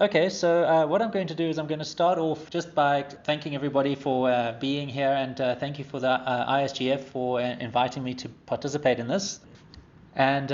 Okay, so what I'm going to do is I'm going to start off just by thanking everybody for being here, and thank you for the ISGF for inviting me to participate in this. And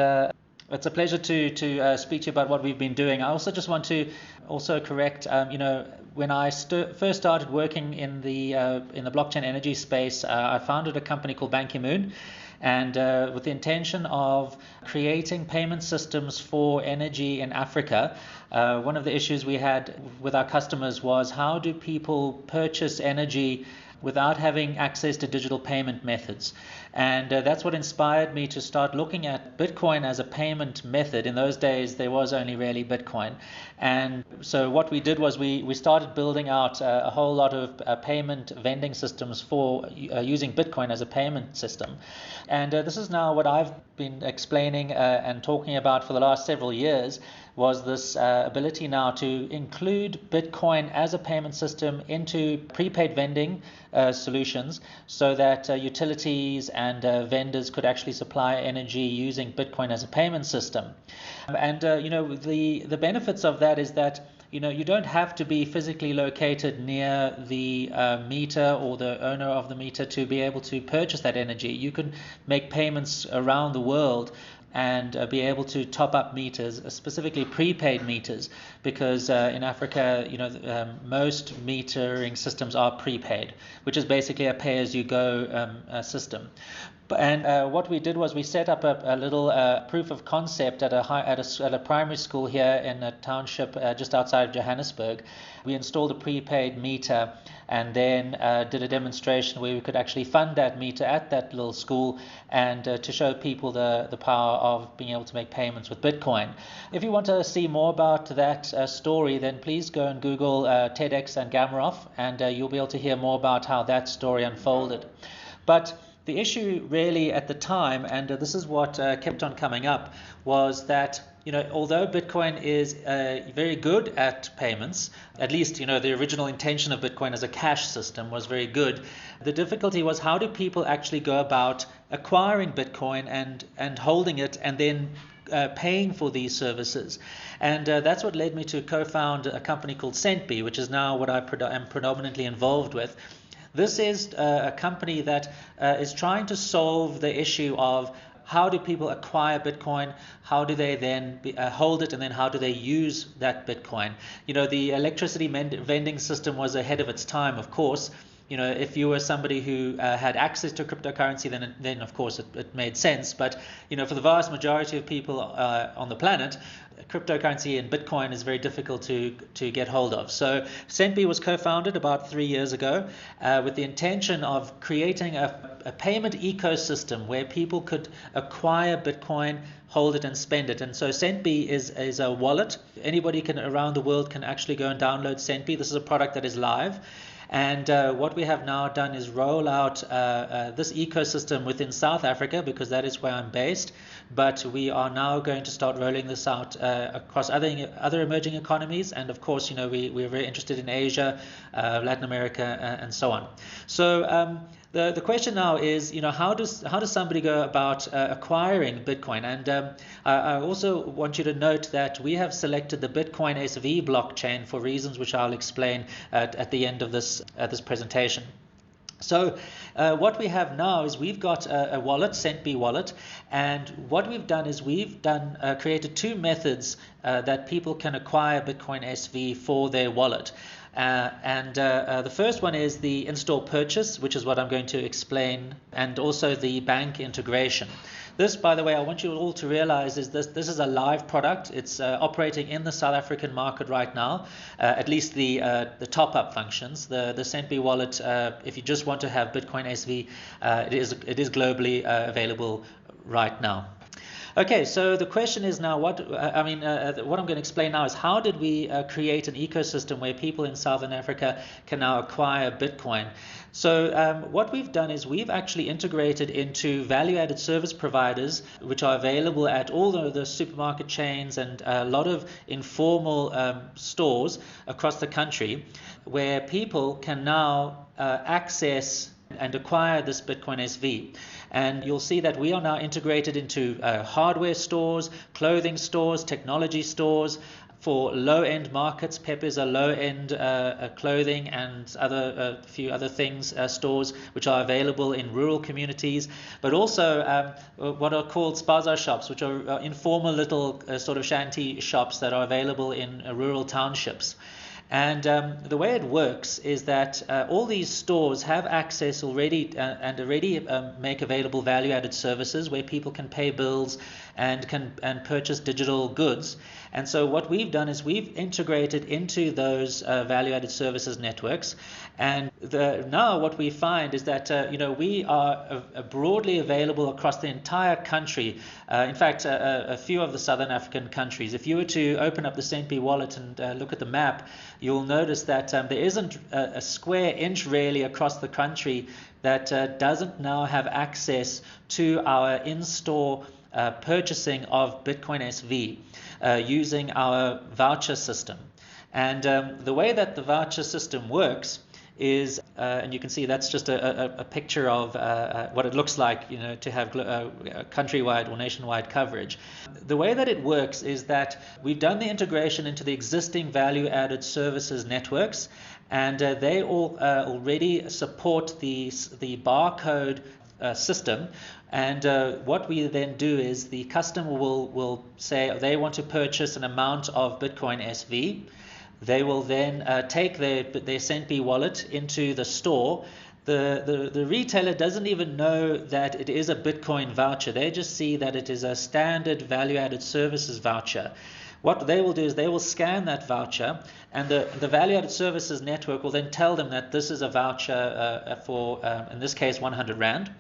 it's a pleasure to speak to you about what we've been doing. I also just want to also correct, when I first started working in the blockchain energy space, I founded a company called Banki-Moon, and with the intention of creating payment systems for energy in Africa. One of the issues we had with our customers was, how do people purchase energy without having access to digital payment methods? And that's what inspired me to start looking at Bitcoin as a payment method. In those days, there was only really Bitcoin. And so what we did was we started building out a whole lot of payment vending systems for using Bitcoin as a payment system. And this is now what I've been explaining and talking about for the last several years, was this ability now to include Bitcoin as a payment system into prepaid vending solutions, so that utilities and vendors could actually supply energy using Bitcoin as a payment system. And the benefits of that is that you don't have to be physically located near the meter or the owner of the meter to be able to purchase that energy. You can make payments around the world and be able to top up meters, specifically prepaid meters, because in Africa, most metering systems are prepaid, which is basically a pay-as-you-go system. And what we did was we set up a little proof of concept at a primary school here in a township just outside of Johannesburg. We installed a prepaid meter and then did a demonstration where we could actually fund that meter at that little school, and to show people the power of being able to make payments with Bitcoin. If you want to see more about that story, then please go and Google TEDx and Gamaroff, and you'll be able to hear more about how that story unfolded. But the issue really at the time, and this is what kept on coming up, was that although Bitcoin is very good at payments, at least the original intention of Bitcoin as a cash system was very good, the difficulty was, how do people actually go about acquiring Bitcoin and holding it and then paying for these services? And that's what led me to co-found a company called Centbee, which is now what I am predominantly involved with. This is a company that is trying to solve the issue of, how do people acquire Bitcoin? How do they then hold it? And then how do they use that Bitcoin? The electricity vending system was ahead of its time, of course. If you were somebody who had access to cryptocurrency, then of course it made sense. But for the vast majority of people on the planet, cryptocurrency and Bitcoin is very difficult to get hold of. So Centbee was co-founded about 3 years ago with the intention of creating a payment ecosystem where people could acquire Bitcoin, hold it, and spend it. And so Centbee is a wallet. Anybody around the world can actually go and download Centbee. This is a product that is live. And what we have now done is roll out this ecosystem within South Africa, because that is where I'm based. But we are now going to start rolling this out across other emerging economies. And of course, we're very interested in Asia, Latin America, and so on. So the question now is, how does somebody go about acquiring Bitcoin? And I also want you to note that we have selected the Bitcoin SV blockchain for reasons which I'll explain at the end of this presentation. So what we have now is we've got a wallet, Centbee wallet, and what we've done is we've created two methods that people can acquire Bitcoin SV for their wallet. The first one is the in-store purchase, which is what I'm going to explain, and also the bank integration. This, by the way, I want you all to realize is this is a live product. It's operating in the South African market right now, at least the top-up functions. The Centbee wallet, if you just want to have Bitcoin SV, it is globally available right now. Okay, so the question is now, what I'm going to explain now is, how did we create an ecosystem where people in Southern Africa can now acquire Bitcoin? So what we've done is we've actually integrated into value-added service providers, which are available at all the supermarket chains and a lot of informal stores across the country, where people can now access and acquire this Bitcoin SV. And you'll see that we are now integrated into hardware stores, clothing stores, technology stores, for low-end markets. Peppers are low-end clothing and a few other things, stores which are available in rural communities, but also what are called spaza shops, which are informal little sort of shanty shops that are available in rural townships. And the way it works is that all these stores have access already and already make available value-added services where people can pay bills and purchase digital goods. And so what we've done is we've integrated into those value-added services networks. And now what we find is that we are broadly available across the entire country. In fact, a few of the Southern African countries. If you were to open up the Centbee wallet and look at the map, you'll notice that there isn't a square inch really across the country that doesn't now have access to our in-store purchasing of Bitcoin SV using our voucher system. And the way that the voucher system works is, and you can see that's just a picture of what it looks like, to have countrywide or nationwide coverage. The way that it works is that we've done the integration into the existing value-added services networks, and they all already support the barcode system. And what we then do is the customer will say they want to purchase an amount of Bitcoin SV. They will then take their Centbee wallet into the store. The retailer doesn't even know that it is a Bitcoin voucher. They just see that it is a standard value-added services voucher. What they will do is they will scan that voucher, and the value-added services network will then tell them that this is a voucher for, in this case, 100 Rand.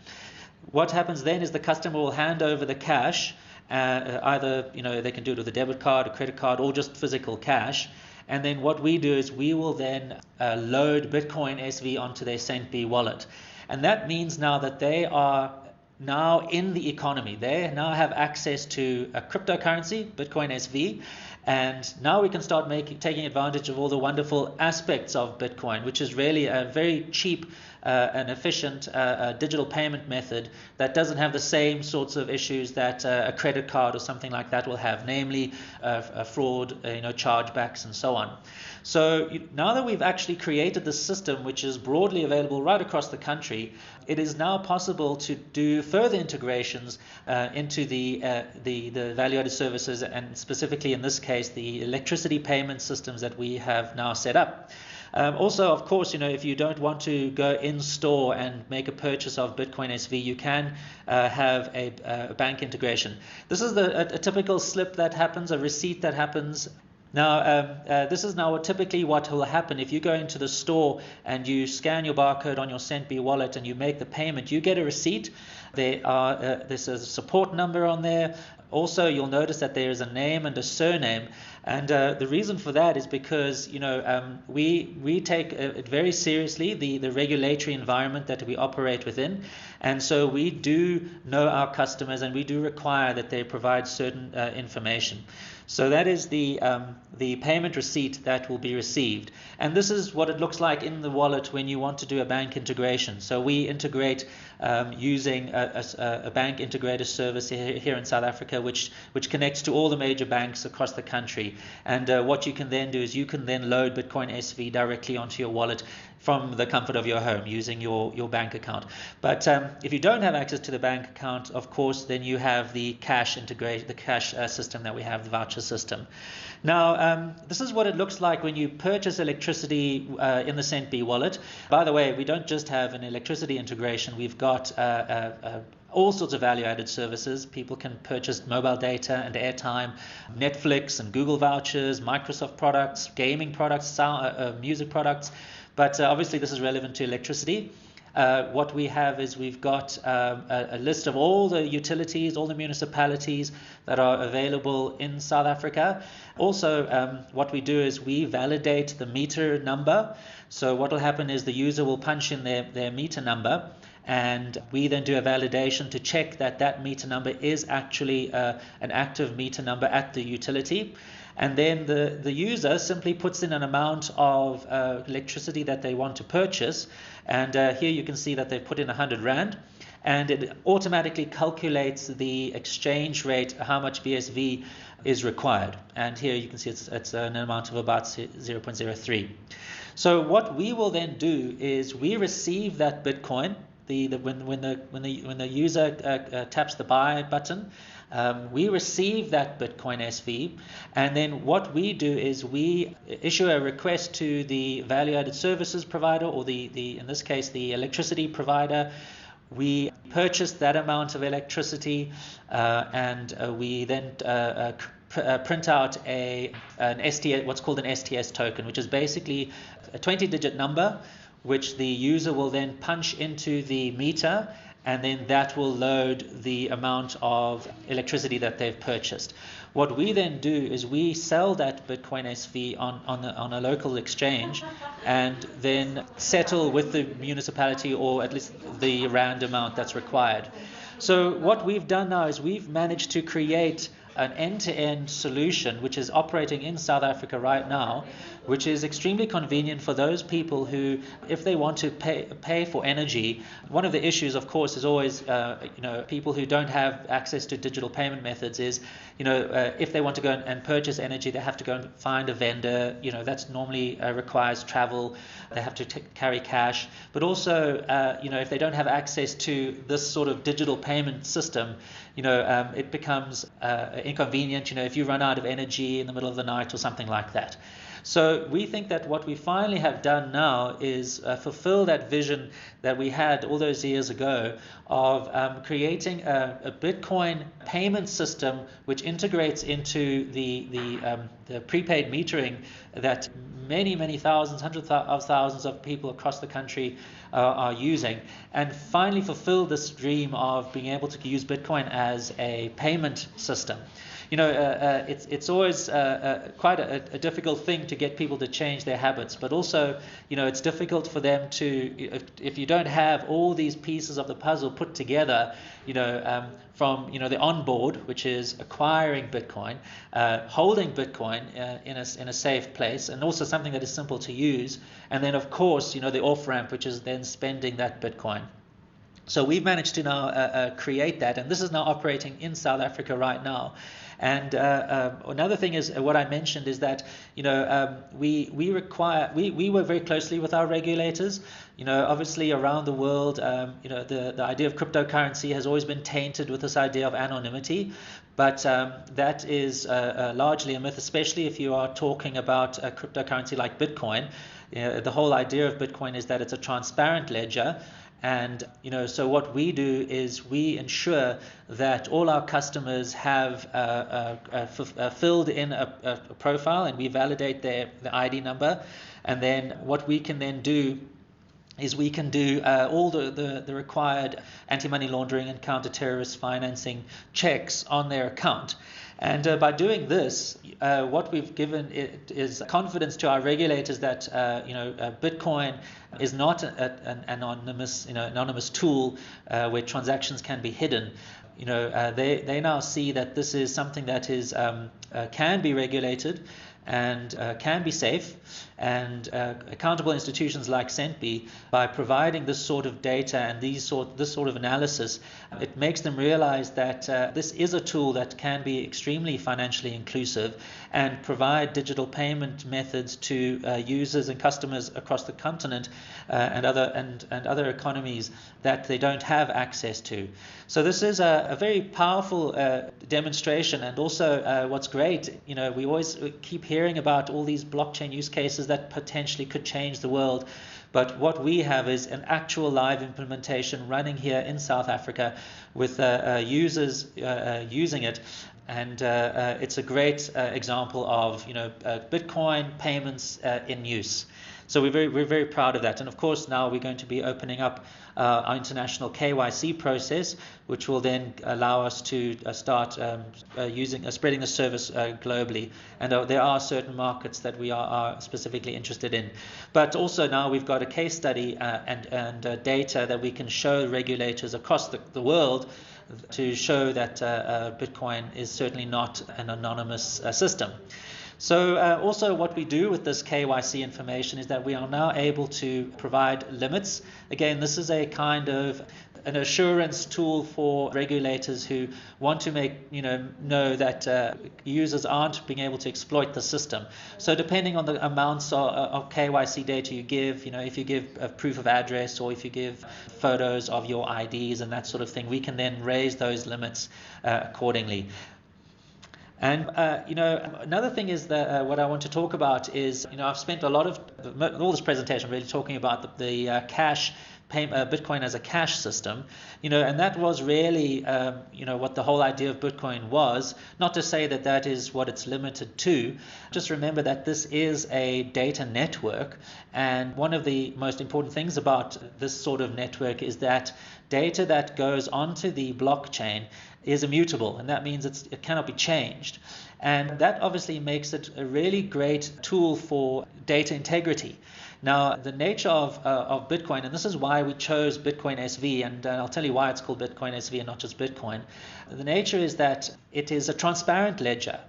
What happens then is the customer will hand over the cash. Either they can do it with a debit card, a credit card, or just physical cash. And then what we do is we will then load Bitcoin SV onto their Centbee wallet. And that means now that they are now in the economy. They now have access to a cryptocurrency, Bitcoin SV. And now we can start taking advantage of all the wonderful aspects of Bitcoin, which is really a very cheap and efficient digital payment method that doesn't have the same sorts of issues that a credit card or something like that will have, namely fraud, chargebacks, and so on. So now that we've actually created this system, which is broadly available right across the country, it is now possible to do further integrations into the value-added services, and specifically in this case, the electricity payment systems that we have now set up. Also, of course, if you don't want to go in store and make a purchase of Bitcoin SV, you can have a bank integration. This is a typical slip that happens, a receipt that happens. Now, this is now typically what will happen. If you go into the store and you scan your barcode on your Centbee wallet and you make the payment, you get a receipt. There's a support number on there. Also, you'll notice that there is a name and a surname. And the reason for that is because we take it very seriously, the regulatory environment that we operate within, and so we do know our customers and we do require that they provide certain information. So that is the payment receipt that will be received, and this is what it looks like in the wallet when you want to do a bank integration. So we integrate using a bank integrator service here in South Africa, which connects to all the major banks across the country. And what you can then do is you can then load Bitcoin SV directly onto your wallet from the comfort of your home using your bank account. But if you don't have access to the bank account, of course, then you have the cash system that we have, the voucher system. Now, this is what it looks like when you purchase electricity in the Centbee wallet. By the way, we don't just have an electricity integration. We've got all sorts of value-added services. People can purchase mobile data and airtime, Netflix and Google vouchers, Microsoft products, gaming products, music products. But obviously this is relevant to electricity. What we have is we've got a list of all the utilities, all the municipalities that are available in South Africa. Also, what we do is we validate the meter number. So what will happen is the user will punch in their meter number, and we then do a validation to check that meter number is actually an active meter number at the utility. And then the user simply puts in an amount of electricity that they want to purchase. And here you can see that they've put in 100 Rand. and it automatically calculates the exchange rate, how much BSV is required. And here you can see it's an amount of about 0.03. So what we will then do is we receive that Bitcoin. When the user taps the buy button, we receive that Bitcoin SV, and then what we do is we issue a request to the value-added services provider, or the in this case the electricity provider. We purchase that amount of electricity, and we then print out an STS, what's called an STS token, which is basically a 20-digit number, which the user will then punch into the meter, and then that will load the amount of electricity that they've purchased. What we then do is we sell that Bitcoin SV on a local exchange, and then settle with the municipality, or at least the rand amount that's required. So what we've done now is we've managed to create an end-to-end solution which is operating in South Africa right now, which is extremely convenient for those people who, if they want to pay for energy. One of the issues, of course, is always people who don't have access to digital payment methods is, if they want to go and purchase energy, they have to go and find a vendor. That's normally requires travel. They have to carry cash. But also, if they don't have access to this sort of digital payment system, it becomes inconvenient, if you run out of energy in the middle of the night or something like that. So we think that what we finally have done now is fulfill that vision that we had all those years ago of creating a Bitcoin payment system which integrates into the prepaid metering that many thousands, hundreds of thousands of people across the country are using, and finally fulfill this dream of being able to use Bitcoin as a payment system. It's always quite a difficult thing to get people to change their habits, but also, it's difficult for them to, if you don't have all these pieces of the puzzle put together, from the onboard, which is acquiring Bitcoin, holding Bitcoin in a safe place, and also something that is simple to use, and then of course, the off ramp, which is then spending that Bitcoin. So we've managed to now create that, and this is now operating in South Africa right now. And another thing is what I mentioned is that we work very closely with our regulators. Obviously around the world, the idea of cryptocurrency has always been tainted with this idea of anonymity, but that is largely a myth, especially if you are talking about a cryptocurrency like Bitcoin. The whole idea of Bitcoin is that it's a transparent ledger. And so what we do is we ensure that all our customers have filled in a profile, and we validate the ID number. And then what we can then do is we can do all the required anti-money laundering and counter-terrorist financing checks on their account. And by doing this, what we've given it is confidence to our regulators that Bitcoin is not an anonymous tool where transactions can be hidden. They now see that this is something that is can be regulated and can be safe, and accountable institutions like Centbee, by providing this sort of data and this sort of analysis, it makes them realize that this is a tool that can be extremely financially inclusive and provide digital payment methods to users and customers across the continent and other economies that they don't have access to. So this is a very powerful demonstration, and also what's great, we always keep hearing about all these blockchain use cases that potentially could change the world. But what we have is an actual live implementation running here in South Africa with users using it. And it's a great example of Bitcoin payments in use. So we're very proud of that. And of course, now we're going to be opening up our international KYC process, which will then allow us to start spreading the service globally. And there are certain markets that we are specifically interested in. But also now we've got a case study and data that we can show regulators across the world to show that Bitcoin is certainly not an anonymous system. So also what we do with this KYC information is that we are now able to provide limits. Again, this is a kind of an assurance tool for regulators who want to know that users aren't being able to exploit the system. So depending on the amounts of KYC data you give, if you give a proof of address or if you give photos of your IDs and that sort of thing, we can then raise those limits accordingly. And another thing is that what I want to talk about is I've spent a lot of all this presentation really talking about the cash Bitcoin as a cash system, and that was really what the whole idea of Bitcoin was. Not to say that that is what it's limited to. Just remember that this is a data network, and one of the most important things about this sort of network is that data that goes onto the blockchain is immutable, and that means it cannot be changed. And that obviously makes it a really great tool for data integrity. Now, the nature of Bitcoin, and this is why we chose Bitcoin SV, and I'll tell you why it's called Bitcoin SV and not just Bitcoin. The nature is that it is a transparent ledger,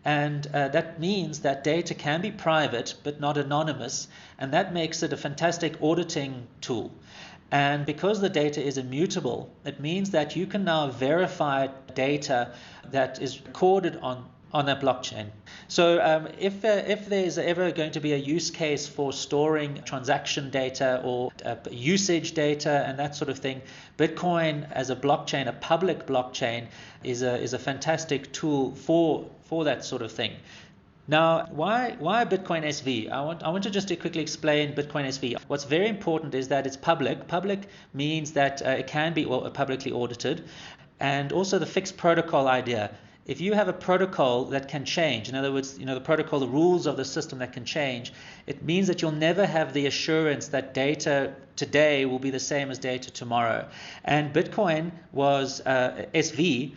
and that means that data can be private but not anonymous, and that makes it a fantastic auditing tool. And because the data is immutable, it means that you can now verify data that is recorded on that blockchain. So if there's ever going to be a use case for storing transaction data or usage data and that sort of thing, Bitcoin as a blockchain, a public blockchain, is a fantastic tool for that sort of thing. Now, why Bitcoin SV? I want to just quickly explain Bitcoin SV. What's very important is that it's public. Public means that it can be publicly audited, and also the fixed protocol idea. If you have a protocol that can change, in other words, the protocol, the rules of the system that can change, it means that you'll never have the assurance that data today will be the same as data tomorrow. And Bitcoin SV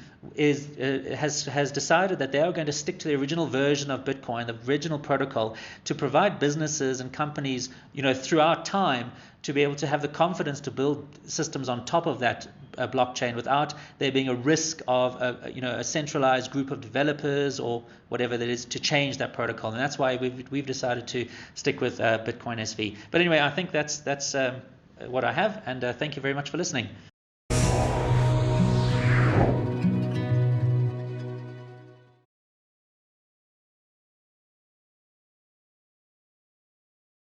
has decided that they are going to stick to the original version of Bitcoin, the original protocol, to provide businesses and companies, throughout time, to be able to have the confidence to build systems on top of that blockchain without there being a risk of a centralized group of developers or whatever that is to change that protocol. And that's why we've decided to stick with Bitcoin SV. But anyway, I think that's what I have, and thank you very much for listening.